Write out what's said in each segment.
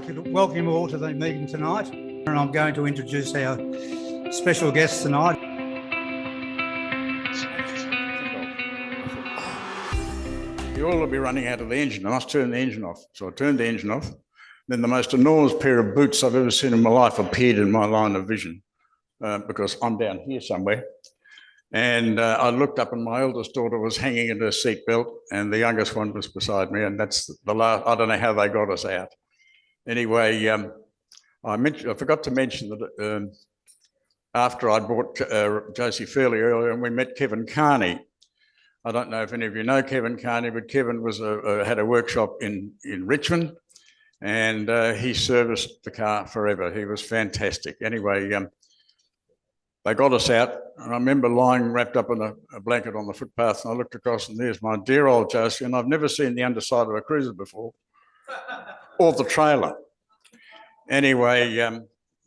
like to welcome you all to the meeting tonight, and I'm going to introduce our special guests tonight. The oil will be running out of the engine. I must turn the engine off. So I turned the engine off. Then the most enormous pair of boots I've ever seen in my life appeared in my line of vision because I'm down here somewhere. And I looked up and my eldest daughter was hanging in her seatbelt and the youngest one was beside me. And that's the last, I don't know how they got us out. Anyway, I forgot to mention that after I brought Josie fairly earlier and we met Kevin Carney. I don't know if any of you know Kevin Carney, but Kevin was had a workshop in Richmond and he serviced the car forever. He was fantastic. Anyway, they got us out and I remember lying wrapped up in a blanket on the footpath and I looked across and there's my dear old Josie, and I've never seen the underside of a cruiser before or the trailer. Anyway,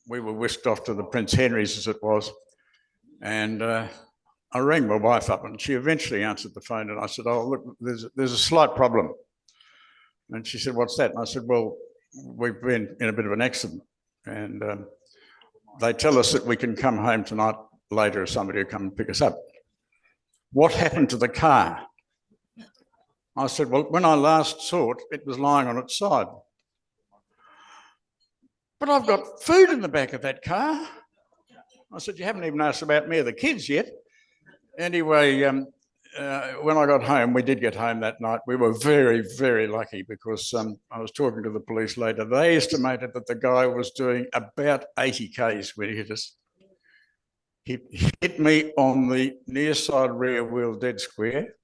we were whisked off to the Prince Henry's as it was, and I rang my wife up and she eventually answered the phone and I said, oh, look, there's a slight problem. And she said, what's that? And I said, well, we've been in a bit of an accident and they tell us that we can come home tonight later if somebody will come and pick us up. What happened to the car? I said, well, when I last saw it, it was lying on its side. But I've got food in the back of that car. I said, you haven't even asked about me or the kids yet. Anyway, when I got home, we did get home that night. We were very, very lucky because I was talking to the police later. They estimated that the guy was doing about 80 Ks when he hit us. He hit me on the near side rear wheel dead square.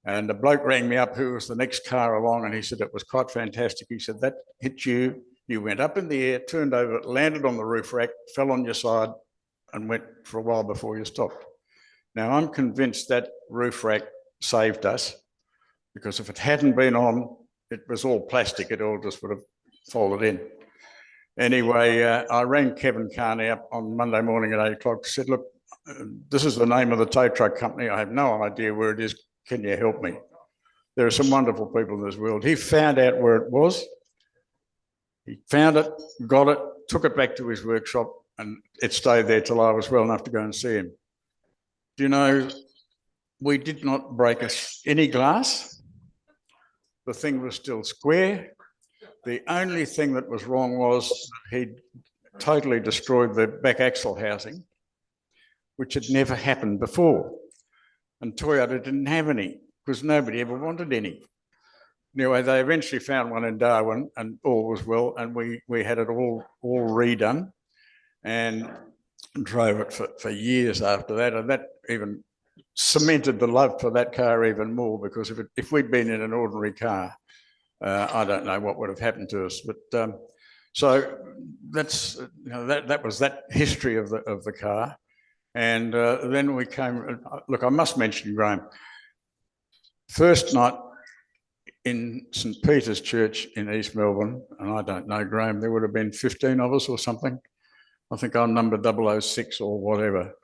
And the bloke rang me up who was the next car along and he said, it was quite fantastic. He said, that hit you. You went up in the air, turned over, landed on the roof rack, fell on your side and went for a while before you stopped. Now, I'm convinced that roof rack saved us because if it hadn't been on, it was all plastic. It all just would have folded in. Anyway, I rang Kevin Carney up on Monday morning at 8 o'clock, said, look, this is the name of the tow truck company. I have no idea where it is. Can you help me? There are some wonderful people in this world. He found out where it was. He found it, got it, took it back to his workshop, and it stayed there till I was well enough to go and see him. Do you know, we did not break any glass. The thing was still square. The only thing that was wrong was he'd totally destroyed the back axle housing, which had never happened before. And Toyota didn't have any because nobody ever wanted any. Anyway, they eventually found one in Darwin and all was well, and we had it all redone and drove it for years after that, and that even cemented the love for that car even more because if we'd been in an ordinary car, I don't know what would have happened to us. But so that's that was that history of the car, and then we came. Look, I must mention Graham. First night in St. Peter's Church in East Melbourne, and I don't know, Graham, there would have been 15 of us or something. I think I'm number 006 or whatever.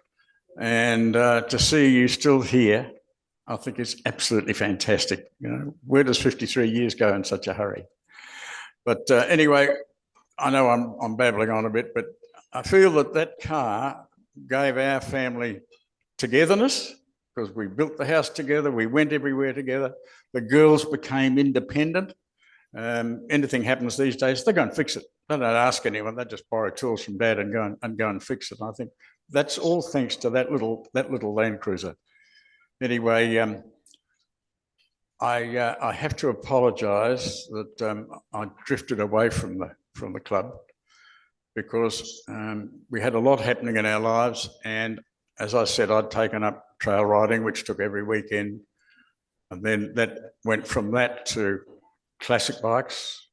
And to see you still here, I think it's absolutely fantastic. You know, where does 53 years go in such a hurry? But anyway, I know I'm babbling on a bit, but I feel that car gave our family togetherness because we built the house together, we went everywhere together. The girls became independent. Anything happens these days, they go and fix it. They don't ask anyone, they just borrow tools from Dad and go and fix it. And I think that's all thanks to that little Land Cruiser. Anyway, I have to apologise that I drifted away from the club because we had a lot happening in our lives, and as I said, I'd taken up trail riding, which took every weekend, and then that went from that to classic bikes,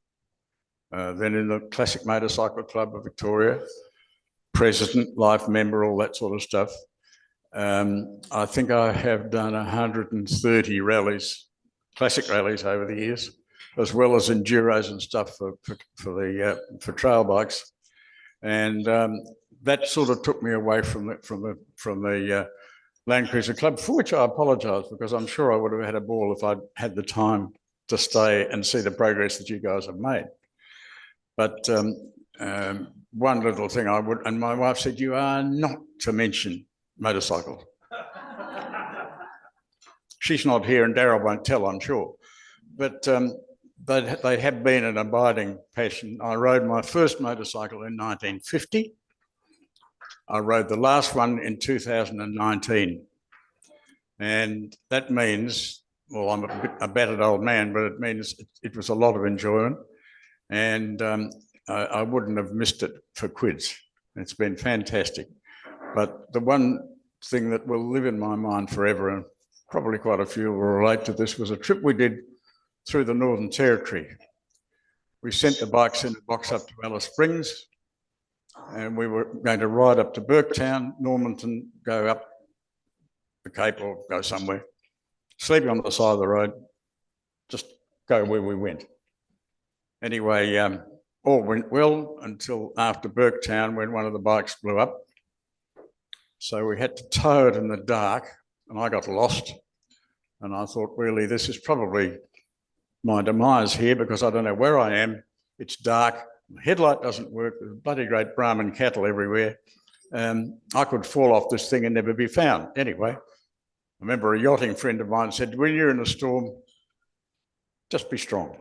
then in the Classic Motorcycle Club of Victoria, president, life member, all that sort of stuff. I think I have done 130 rallies, classic rallies over the years, as well as enduros and stuff for trail bikes, and that sort of took me away from the Land Cruiser Club, for which I apologise because I'm sure I would have had a ball if I'd had the time to stay and see the progress that you guys have made. But one little thing I would, and my wife said, you are not to mention motorcycles. She's not here and Daryl won't tell, I'm sure. But they have been an abiding passion. I rode my first motorcycle in 1950. I rode the last one in 2019. And that means, well, I'm a battered old man, but it means it was a lot of enjoyment. And I wouldn't have missed it for quids. It's been fantastic. But the one thing that will live in my mind forever, and probably quite a few will relate to this, was a trip we did through the Northern Territory. We sent the bikes in a box up to Alice Springs, and we were going to ride up to Burketown, Normanton, go up the Cape or go somewhere, sleep on the side of the road, just go where we went. Anyway, all went well until after Burketown when one of the bikes blew up. So we had to tow it in the dark and I got lost. And I thought, really, this is probably my demise here because I don't know where I am. It's dark, the headlight doesn't work, there's bloody great Brahman cattle everywhere. I could fall off this thing and never be found. Anyway, I remember a yachting friend of mine said, when you're in a storm, just be strong.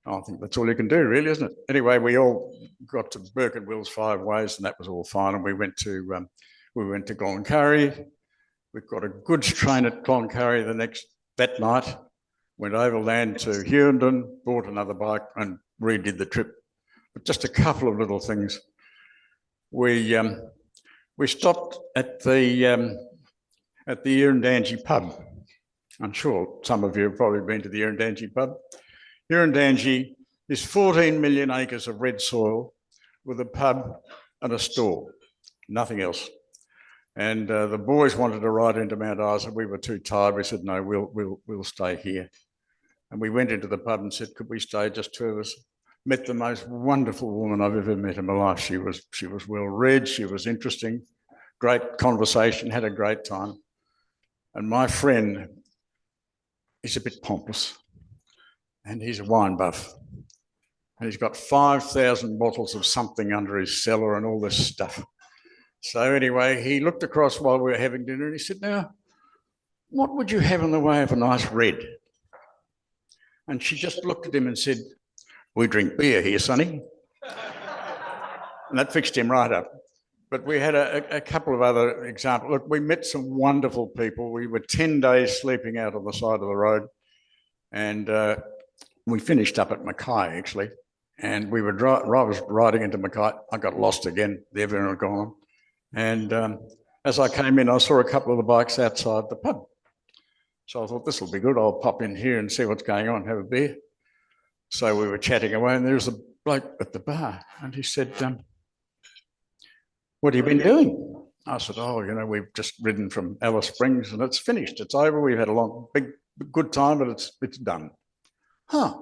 I think that's all you can do, really, isn't it? Anyway, we all got to Burke and Wills 5 Ways, and that was all fine. And we went to Glencurry. We got a goods train at Glencurry that night. Went overland to Hughenden, bought another bike, and redid the trip. But just a couple of little things. We stopped at the Irrandangie pub. I'm sure some of you have probably been to the Irrandangie pub. Irrandangie is 14 million acres of red soil with a pub and a store, nothing else. And the boys wanted to ride into Mount Isa. We were too tired. We said, no, we'll stay here. And we went into the pub and said, could we stay, just two of us? Met the most wonderful woman I've ever met in my life. She was well read, she was interesting, great conversation, had a great time. And my friend is a bit pompous. And he's a wine buff. And he's got 5,000 bottles of something under his cellar and all this stuff. So anyway, he looked across while we were having dinner and he said, now, what would you have in the way of a nice red? And she just looked at him and said, we drink beer here, sonny. And that fixed him right up. But we had a couple of other examples. Look, we met some wonderful people. We were 10 days sleeping out on the side of the road. And we finished up at Mackay, actually, and we were I was riding into Mackay. I got lost again. The everyone had gone. And as I came in, I saw a couple of the bikes outside the pub. So I thought, this will be good. I'll pop in here and see what's going on, have a beer. So we were chatting away, and there was a bloke at the bar, and he said, what have you been doing? I said, oh, you know, we've just ridden from Alice Springs, and it's finished. It's over. We've had a long, good time, but it's done. Huh.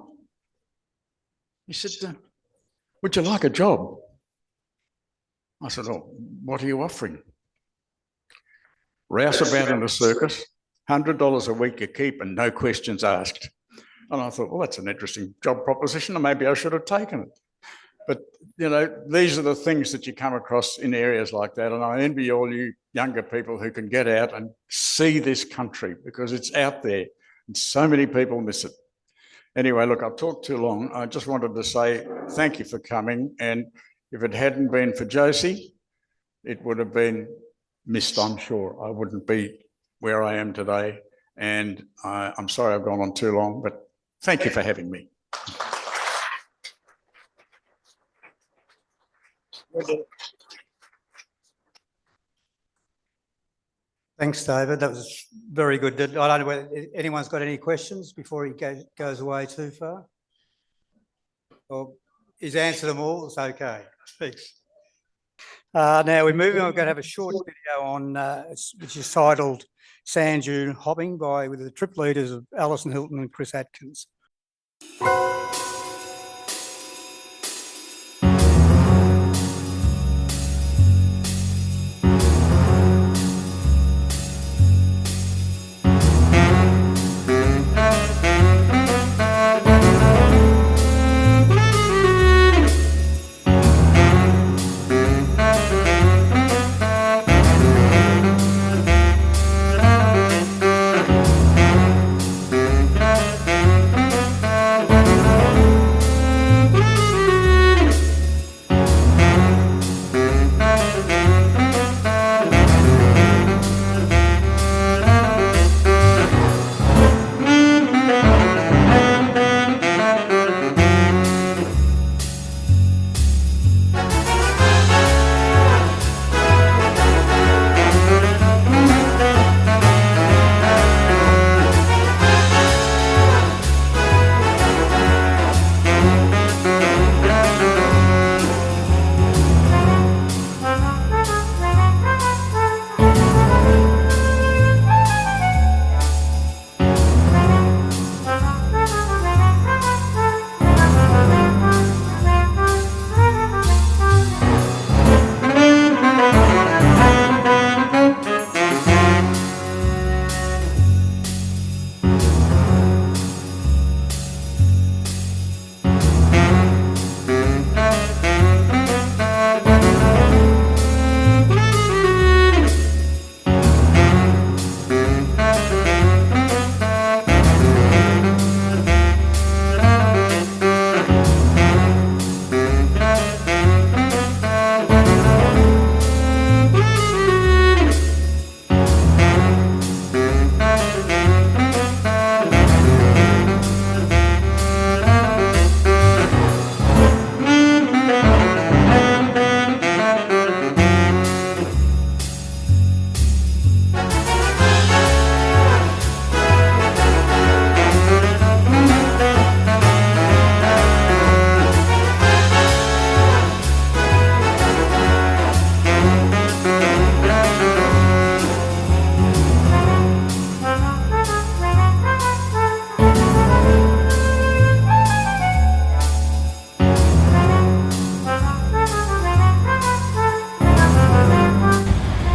He said, would you like a job? I said, oh, what are you offering? Rouse about in a circus, $100 a week you keep and no questions asked. And I thought, well, that's an interesting job proposition, and maybe I should have taken it. But, you know, these are the things that you come across in areas like that. And I envy all you younger people who can get out and see this country because it's out there and so many people miss it. Anyway, look, I've talked too long. I just wanted to say thank you for coming. And if it hadn't been for Josie, it would have been missed, I'm sure. I wouldn't be where I am today. And I'm sorry I've gone on too long, but thank you for having me. Thanks, David. That was very good. I don't know whether anyone's got any questions before he goes away too far. Well, he's answered them all. It's okay. Thanks. Now we're moving. We're going to have a short video on which is titled "Sand Dune Hopping" with the trip leaders of Alison Hilton and Chris Atkins.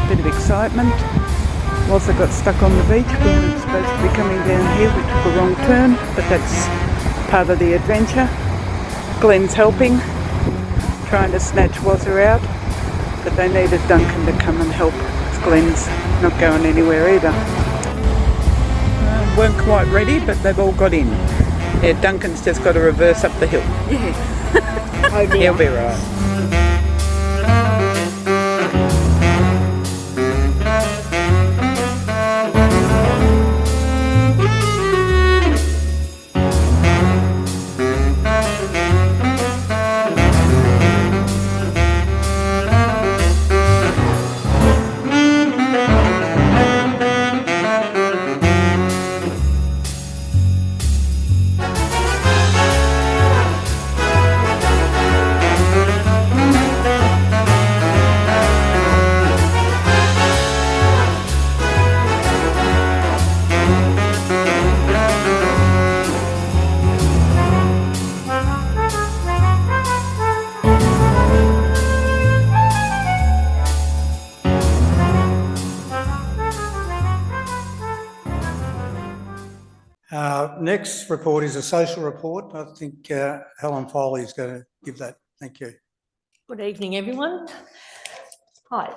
bit of excitement. Whilst I got stuck on the beach, we were supposed to be coming down here. We took a wrong turn, but that's part of the adventure. Glenn's helping, trying to snatch Wazza out, but they needed Duncan to come and help. Glenn's not going anywhere either. Weren't quite ready, but they've all got in. Yeah, Duncan's just got to reverse up the hill. Yeah. He'll be right. Next report is a social report. I think Helen Foley is going to give that. Thank you. Good evening, everyone. Hi.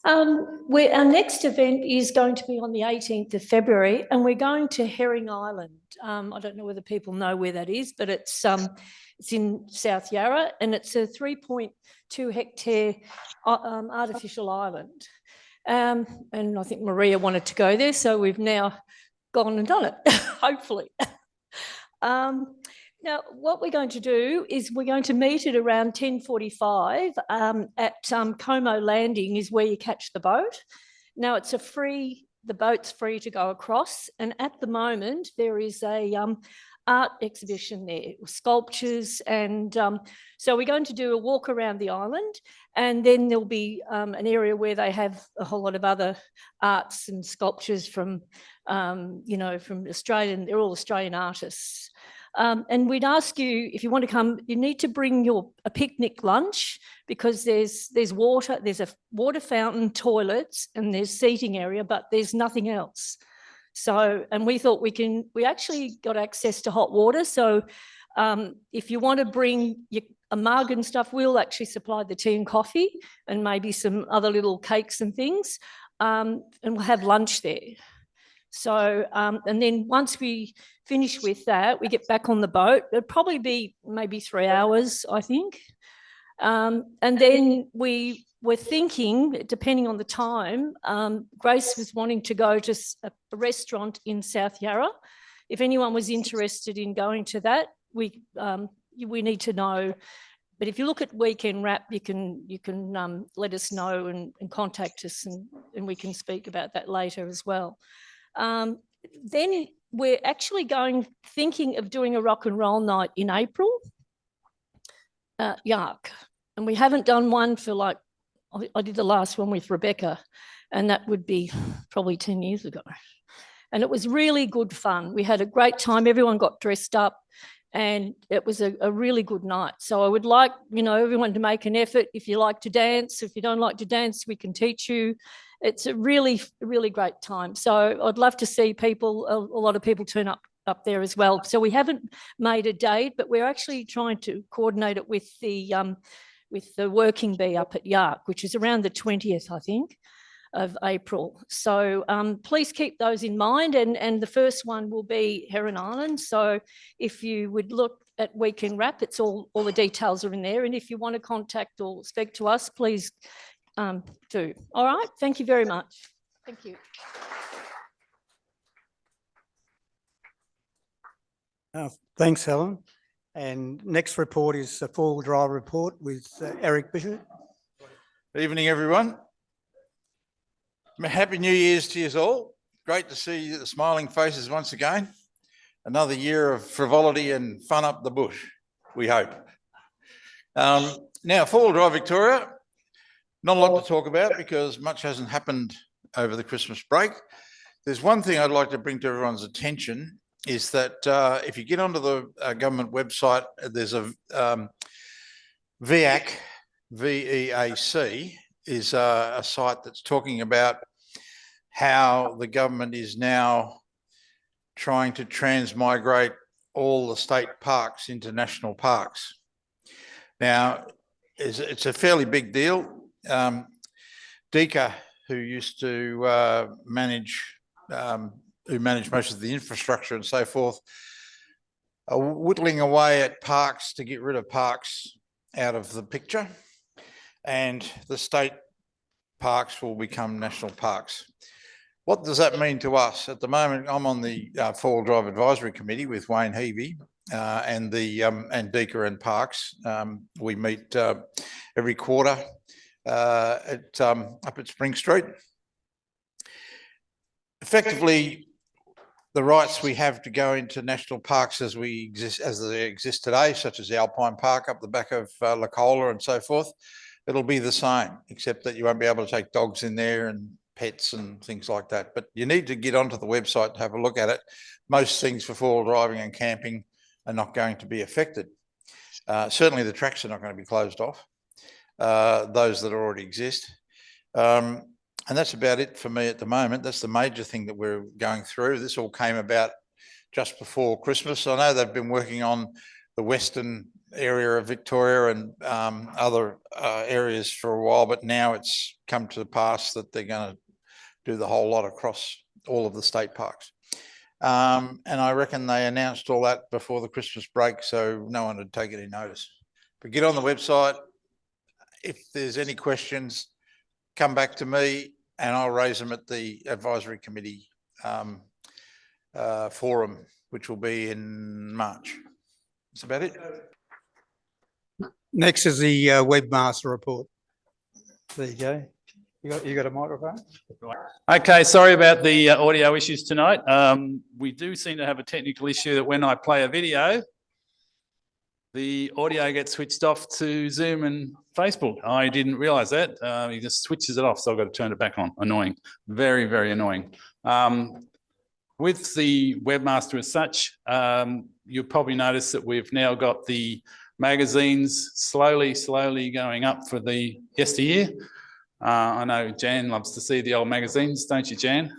Our next event is going to be on the 18th of February, and we're going to Herring Island. I don't know whether people know where that is, but it's in South Yarra, and it's a 3.2 hectare artificial island. And I think Maria wanted to go there, so we've now gone and done it, hopefully. Now, what we're going to do is we're going to meet at around 10:45 at Como Landing is where you catch the boat. Now, the boat's free to go across, and at the moment there is a art exhibition there, sculptures, and so we're going to do a walk around the island, and then there'll be an area where they have a whole lot of other arts and sculptures from, from Australian, they're all Australian artists. And we'd ask you, if you want to come, you need to bring a picnic lunch, because there's water, there's a water fountain, toilets, and there's seating area, but there's nothing else. So, and we thought we actually got access to hot water. So if you want to bring a mug and stuff, we'll actually supply the tea and coffee and maybe some other little cakes and things. And we'll have lunch there. So, and then once we finish with that, we get back on the boat. It'll probably be maybe 3 hours, I think. And then we're thinking, depending on the time, Grace was wanting to go to a restaurant in South Yarra. If anyone was interested in going to that, we need to know. But if you look at Weekend Wrap, you can let us know and contact us, and we can speak about that later as well. Then we're actually thinking of doing a rock and roll night in April, Yark. And we haven't done one for I did the last one with Rebecca, and that would be probably 10 years ago. And it was really good fun. We had a great time. Everyone got dressed up, and it was a really good night. So I would like, everyone to make an effort. If you like to dance, if you don't like to dance, we can teach you. It's a really, really great time. So I'd love to see people, a lot of people turn up there as well. So we haven't made a date, but we're actually trying to coordinate it with the working bee up at Yark, which is around the 20th, I think, of April. So please keep those in mind. And the first one will be Herring Island. So if you would look at Weekend Wrap, it's all the details are in there. And if you want to contact or speak to us, please do. All right. Thank you very much. Thank you. Thanks, Helen. And next report is a full drive report with Eric Bishop. Good evening, everyone. Happy New Year's to you all. Great to see the smiling faces once again. Another year of frivolity and fun up the bush, we hope. Now, four-wheel drive Victoria, not a lot to talk about because much hasn't happened over the Christmas break. There's one thing I'd like to bring to everyone's attention is that if you get onto the government website, there's a VEAC, VEAC. is a site that's talking about how the government is now trying to transmigrate all the state parks into national parks. Now, it's a fairly big deal. DECA, who used to manage most of the infrastructure and so forth, are whittling away at parks to get rid of parks out of the picture, and the state parks will become national parks. What does that mean to us? At the moment, I'm on the Four-Wheel Drive Advisory Committee with Wayne Heavey and DECA and Parks. We meet every quarter up at Spring Street. Effectively, the rights we have to go into national parks as they exist today, such as the Alpine Park up the back of Lacola and so forth, it'll be the same, except that you won't be able to take dogs in there and pets and things like that. But you need to get onto the website to have a look at it. Most things for four-wheel driving and camping are not going to be affected. Certainly the tracks are not going to be closed off, those that already exist. And that's about it for me at the moment. That's the major thing that we're going through. This all came about just before Christmas. I know they've been working on the western area of Victoria and other areas for a while, but now it's come to pass that they're going to do the whole lot across all of the state parks. And I reckon they announced all that before the Christmas break, so no one would take any notice. But get on the website. If there's any questions, come back to me and I'll raise them at the advisory committee forum, which will be in March. That's about it. Next is the webmaster report. There you go. You got a microphone? Okay, sorry about the audio issues tonight. We do seem to have a technical issue that when I play a video, the audio gets switched off to Zoom and Facebook. I didn't realise that. He just switches it off, so I've got to turn it back on. Annoying. Very, very annoying. With the webmaster as such, you'll probably notice that we've now got the magazines slowly going up for the yesteryear. I know Jan loves to see the old magazines, don't you, Jan?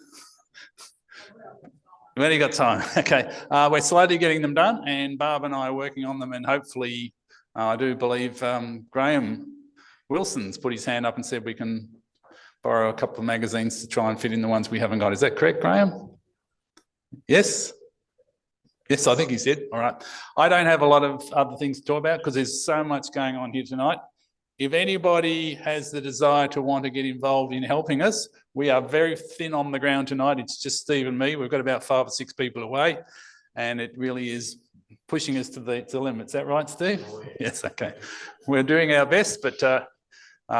We've only got time. Okay, we're slowly getting them done, and Barb and I are working on them, and hopefully, I do believe Graham Wilson's put his hand up and said we can borrow a couple of magazines to try and fit in the ones we haven't got. Is that correct, Graham? Yes? Yes, I think he said. All right. I don't have a lot of other things to talk about because there's so much going on here tonight. If anybody has the desire to want to get involved in helping us, we are very thin on the ground tonight. It's just Steve and me. We've got about 5 or 6 people away, and it really is pushing us to the limit. Is that right, Steve? Oh, yeah. Yes, okay. We're doing our best, but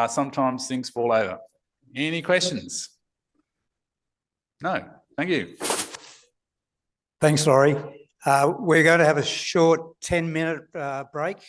sometimes things fall over. Any questions? No. Thank you. Thanks, Laurie. We're going to have a short 10-minute break.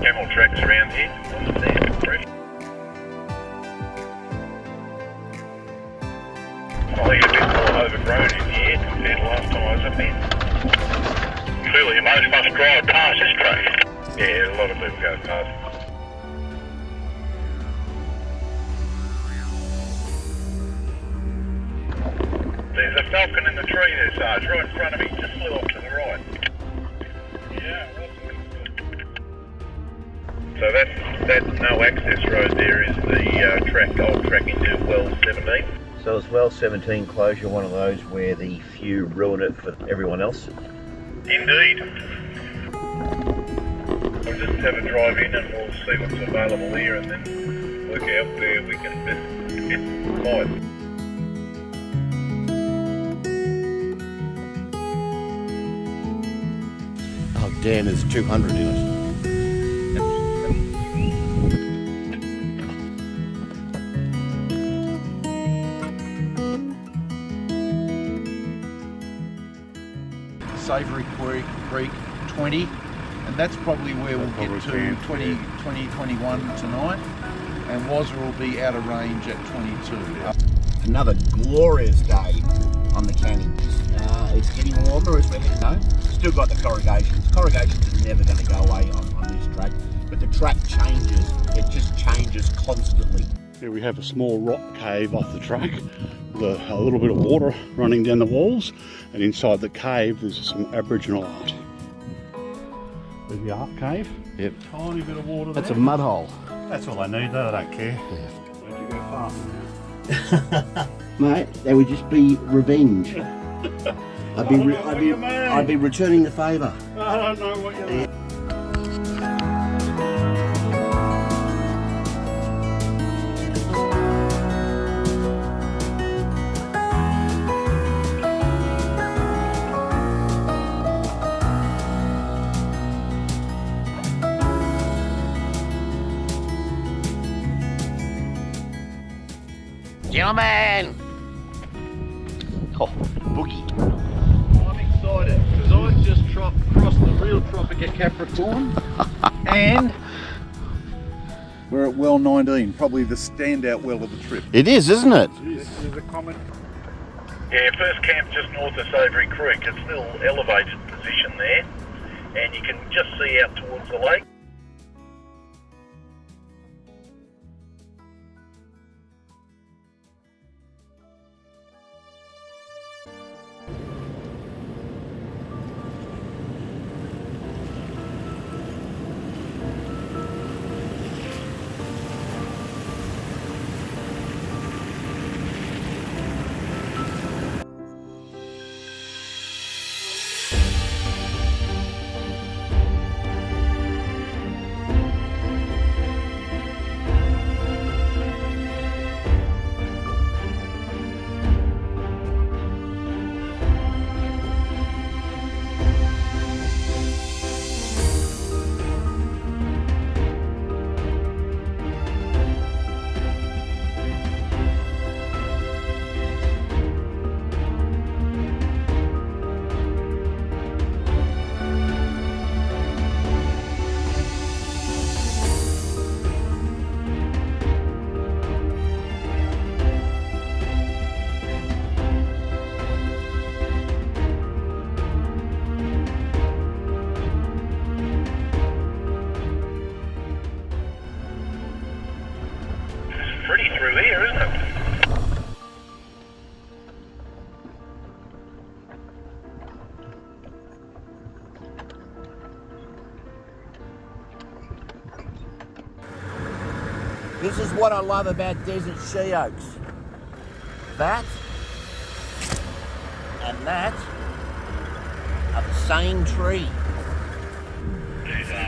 Camel tracks around here on the sand fresh. I think a bit more overgrown in here compared to last time I was up here. Clearly most must drive past this track. Yeah, a lot of people go past. There's a falcon in the tree there, Sarge, right in front of me, just flew off to the right. Yeah, so that no access road there is the old track into well 17. So is well 17 closure one of those where the few ruin it for everyone else? Indeed. We'll just have a drive in and we'll see what's available here and then work out where we can best light. Oh, Dan, there's 200 in it. Savoury Creek 20, and that's probably where we'll get to 2021 tonight, and Wazza will be out of range at 22. Another glorious day on the canning. It's getting warmer as we're heading home. Still got the corrugations. Corrugations are never going to go away on this track, but the track changes. It just changes constantly. Here we have a small rock cave off the track with a little bit of water running down the walls, and inside the cave there's some Aboriginal art. There's the art cave. Yep. Tiny bit of water That's there. a mud hole. That's all they need, they don't care. Don't you go fast now. Mate, that would just be revenge. I'd be returning the favour. I don't know what you're doing. Gentlemen! Oh, boogie. I'm excited because I've just crossed the real Tropic at Capricorn and we're at well 19, probably the standout well of the trip. It is, isn't it? This is a comment. Yeah, first camp just north of Savoury Creek. It's still elevated position there, and you can just see out towards the lake. Pretty through here, isn't it? This is what I love about desert she oaks. That and that are the same tree. These one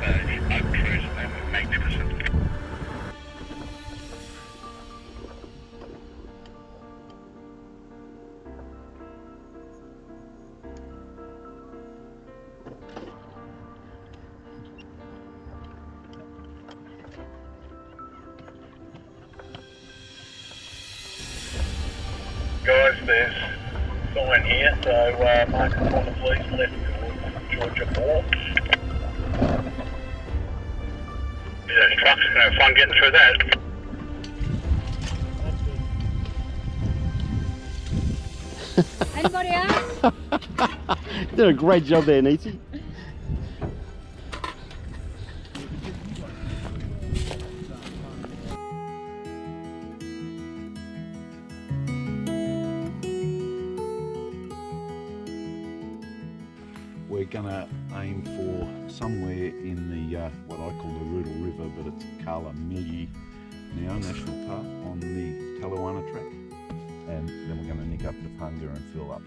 of the oak trees, they're magnificent. Guys, there's a sign here, so mark the corner please, left towards Georgia Port. Those trucks are going to have fun getting through that. Anybody else? You did a great job there, Nisi. We're going to aim for somewhere in the what I call the Roodle River, but it's Carla-Millie now National Park on the Talawani track, and then we're going to nick up to Punga and fill up.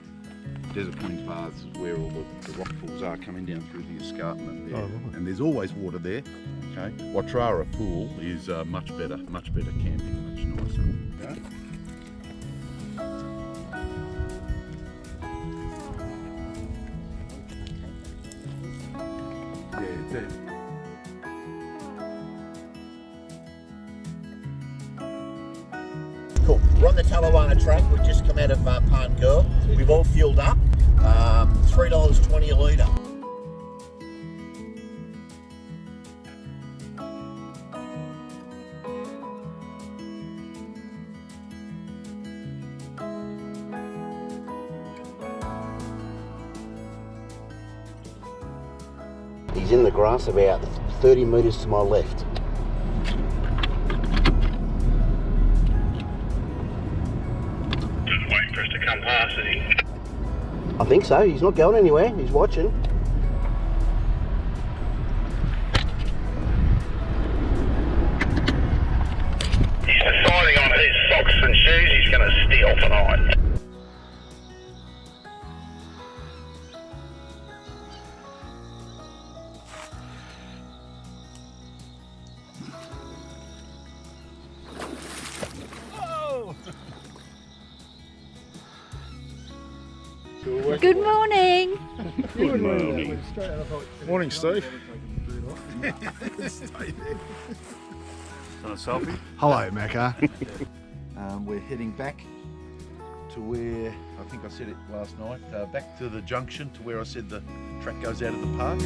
Desert Plains Baths is where all the rock pools are coming down through the escarpment there, and there's always water there. Okay, Watrara Pool is much better camping, much nicer. Okay? Cool. We're on the Talawani track. We've just come out of Punga. We've all fueled up. $3.20 a litre. He's in the grass about 30 metres to my left. Just waiting for us to come past, is he? I think so. He's not going anywhere. He's watching. He's deciding on whose socks and shoes he's going to steal tonight. Good morning. Good morning. Morning, Steve. On a selfie? Hello, Macca. We're heading back to where, I think I said it last night, back to the junction to where I said the track goes out of the park.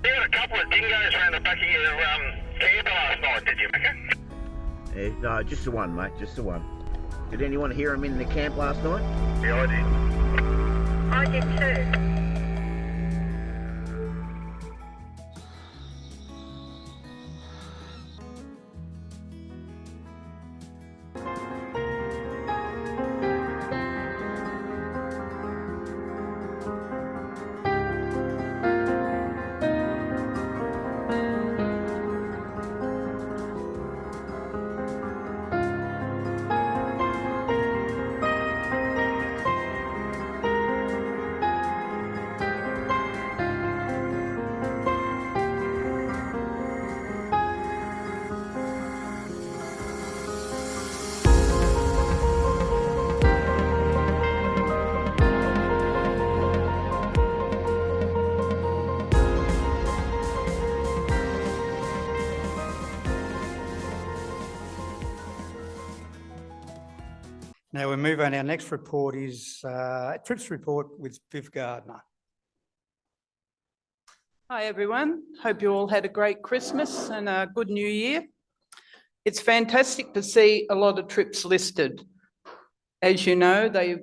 You had a couple of dingoes around the back of your camper last night, did you, Macca? Yeah, no, just the one, mate. Just the one. Did anyone hear him in the camp last night? Yeah, I did. I did too. Now we move on. Our next report is trips report with Viv Gardner. Hi everyone, hope you all had a great Christmas and a good New Year. It's fantastic to see a lot of trips listed. As you know, they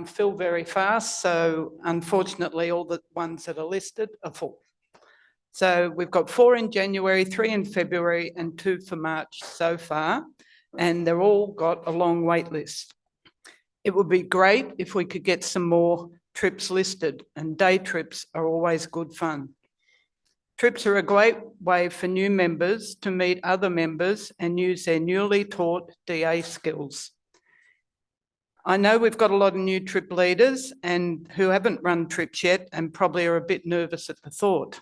fill very fast, so unfortunately all the ones that are listed are full. So we've got 4 in January, 3 in February and 2 for March so far, and they're all got a long wait list. It would be great if we could get some more trips listed, and day trips are always good fun. Trips are a great way for new members to meet other members and use their newly taught DA skills. I know we've got a lot of new trip leaders and who haven't run trips yet and probably are a bit nervous at the thought.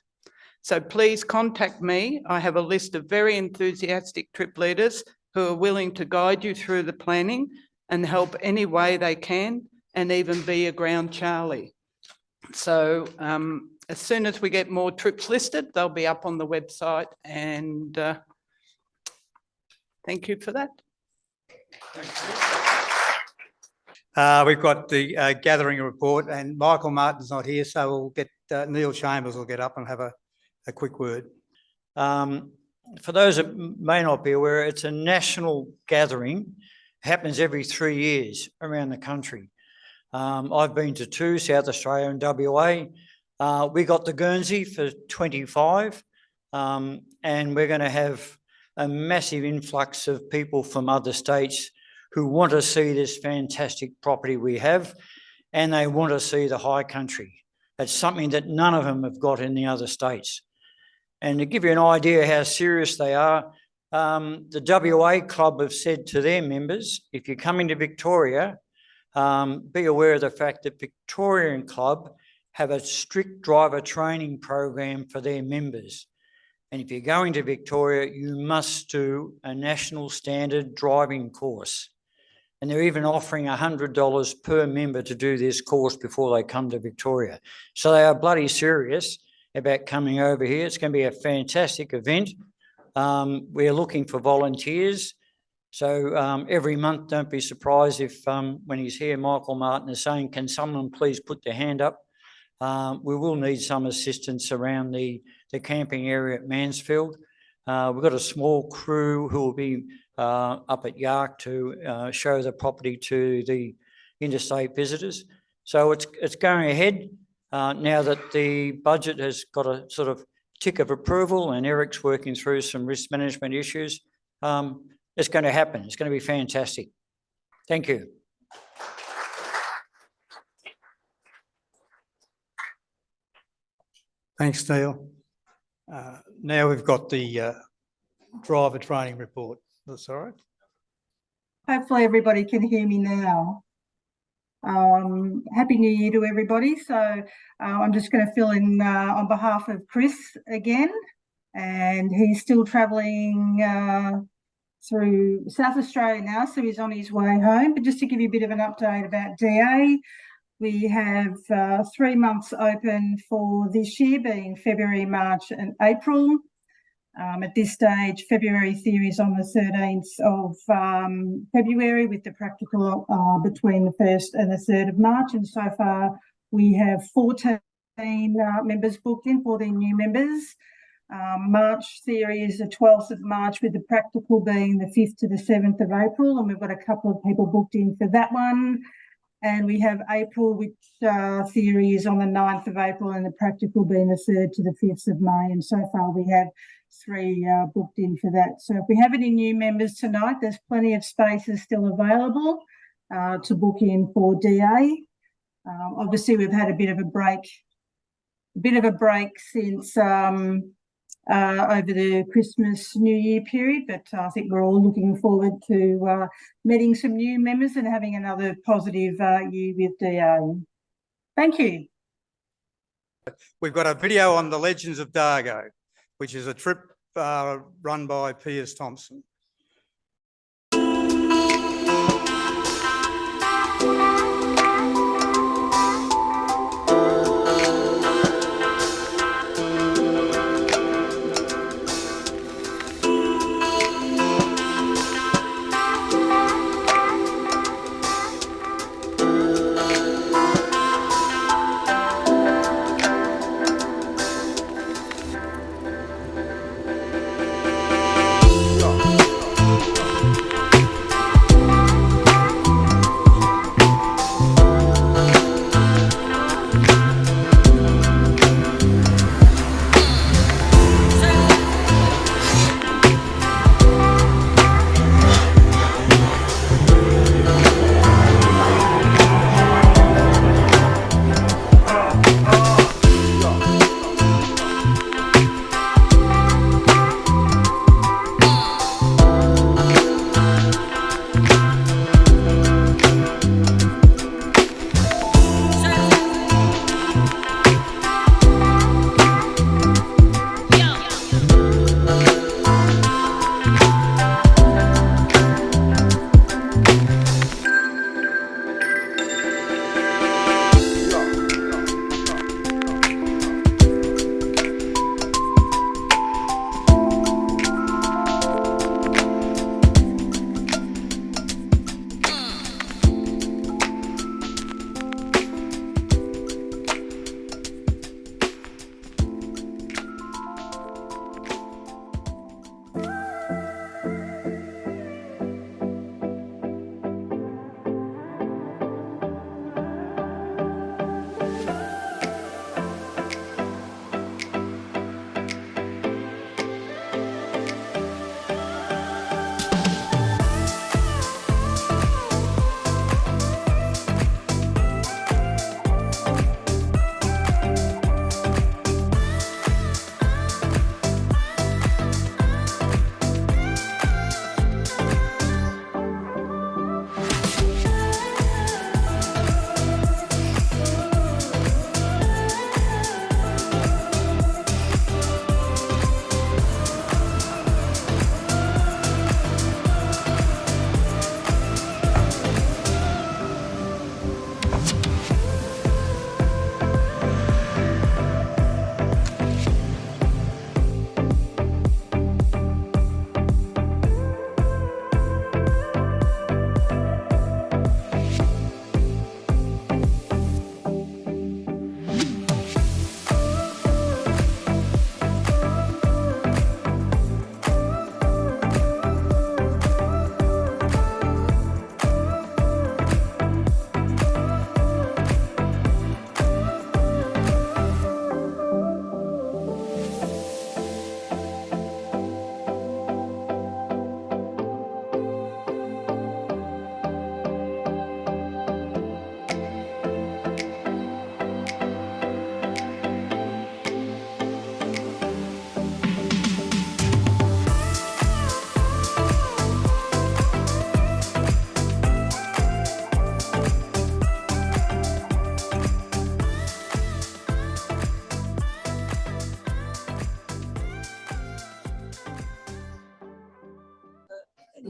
So please contact me. I have a list of very enthusiastic trip leaders who are willing to guide you through the planning and help any way they can, and even be a ground Charlie. So as soon as we get more trips listed, they'll be up on the website, and thank you for that. We've got the gathering report, and Michael Martin's not here, so we'll get Neil Chambers will get up and have a quick word. For those that may not be aware, it's a national gathering. Happens every 3 years around the country. I've been to 2, South Australia and WA. We got the Guernsey for 25, and we're going to have a massive influx of people from other states who want to see this fantastic property we have, and they want to see the high country. That's something that none of them have got in the other states. And to give you an idea how serious they are, the WA Club have said to their members, if you're coming to Victoria, be aware of the fact that Victorian Club have a strict driver training program for their members. And if you're going to Victoria, you must do a national standard driving course. And they're even offering $100 per member to do this course before they come to Victoria. So they are bloody serious about coming over here. It's going to be a fantastic event. We're looking for volunteers. So every month, don't be surprised if when he's here, Michael Martin is saying, can someone please put their hand up? We will need some assistance around the camping area at Mansfield. We've got a small crew who will be up at Yark to show the property to the interstate visitors. So it's going ahead now that the budget has got a sort of tick of approval and Eric's working through some risk management issues. It's going to happen. It's going to be fantastic. Thank you. Thanks, Neil. Now we've got the driver training report. That's all right. Hopefully everybody can hear me now. Happy New Year to everybody. So I'm just going to fill in on behalf of Chris again, and he's still travelling through South Australia now, so he's on his way home. But just to give you a bit of an update about DA, we have 3 months open for this year, being February, March and April. At this stage, February theory is on the 13th of February, with the practical between the 1st and the 3rd of March. And so far, we have 14 members booked in, 14 new members. March theory is the 12th of March, with the practical being the 5th to the 7th of April. And we've got a couple of people booked in for that one. And we have April, which theory is on the 9th of April, and the practical being the 3rd to the 5th of May. And so far we have 3 booked in for that. So if we have any new members tonight, there's plenty of spaces still available to book in for DA. Obviously, we've had a bit of a break since over the Christmas New Year period, but I think we're all looking forward to meeting some new members and having another positive year with DA. Thank you. We've got a video on the Legends of Dargo, which is a trip run by Piers Thompson.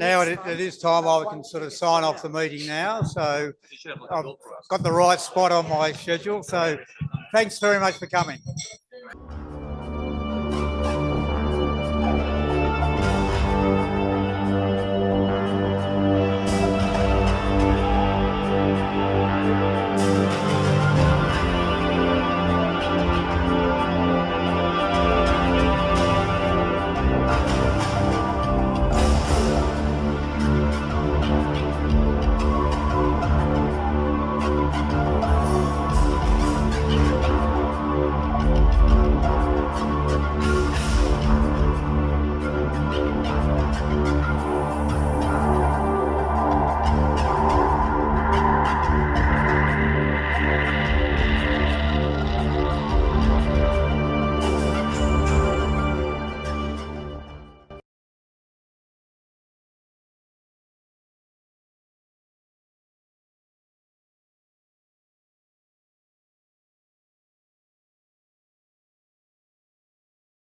now it is time I can sort of sign off the meeting now. So I've got the right spot on my schedule. So thanks very much for coming.